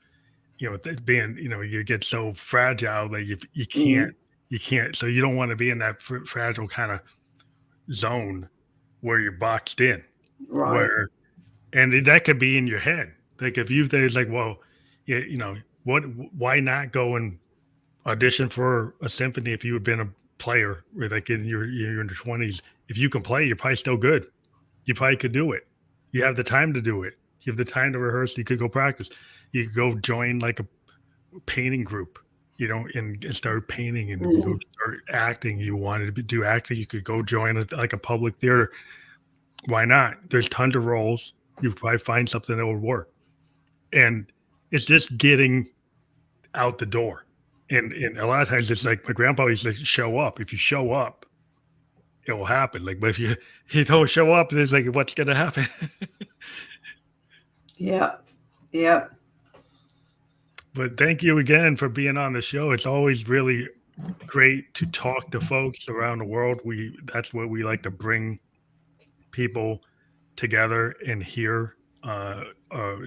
A: being, you get so fragile that you can't. So you don't want to be in that fragile kind of zone where you're boxed in,
B: Right.
A: and that could be in your head. Like if you think like, well, why not go and audition for a symphony if you had been a player, or like you're in your 20s? If you can play, you're probably still good. You probably could do it. You have the time to do it. You have the time to rehearse. You could go practice. You could go join like a painting group, and start painting, and go start acting. You wanted to do acting, you could go join like a public theater. Why not? There's tons of roles. You probably find something that would work. And it's just getting out the door. And a lot of times it's like my grandpa used to show up. If you show up, it will happen. Like, but if you don't show up, it's like, what's going to happen?
B: Yeah. Yeah.
A: But thank you again for being on the show. It's always really great to talk to folks around the world. That's what we like to bring people together and hear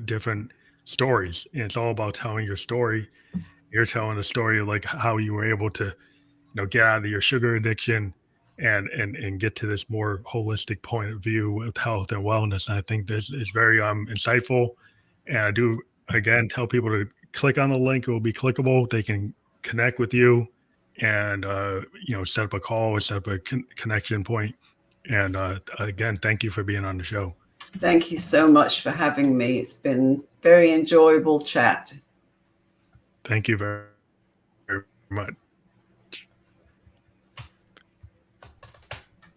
A: different stories. And it's all about telling your story. You're telling a story of like how you were able to, get out of your sugar addiction and get to this more holistic point of view of health and wellness. And I think this is very insightful. And I do again tell people to click on the link. It will be clickable. They can connect with you and set up a call or set up a connection point. And again, thank you for being on the show.
B: Thank you so much for having me. It's been very enjoyable chat.
A: Thank you very, very much.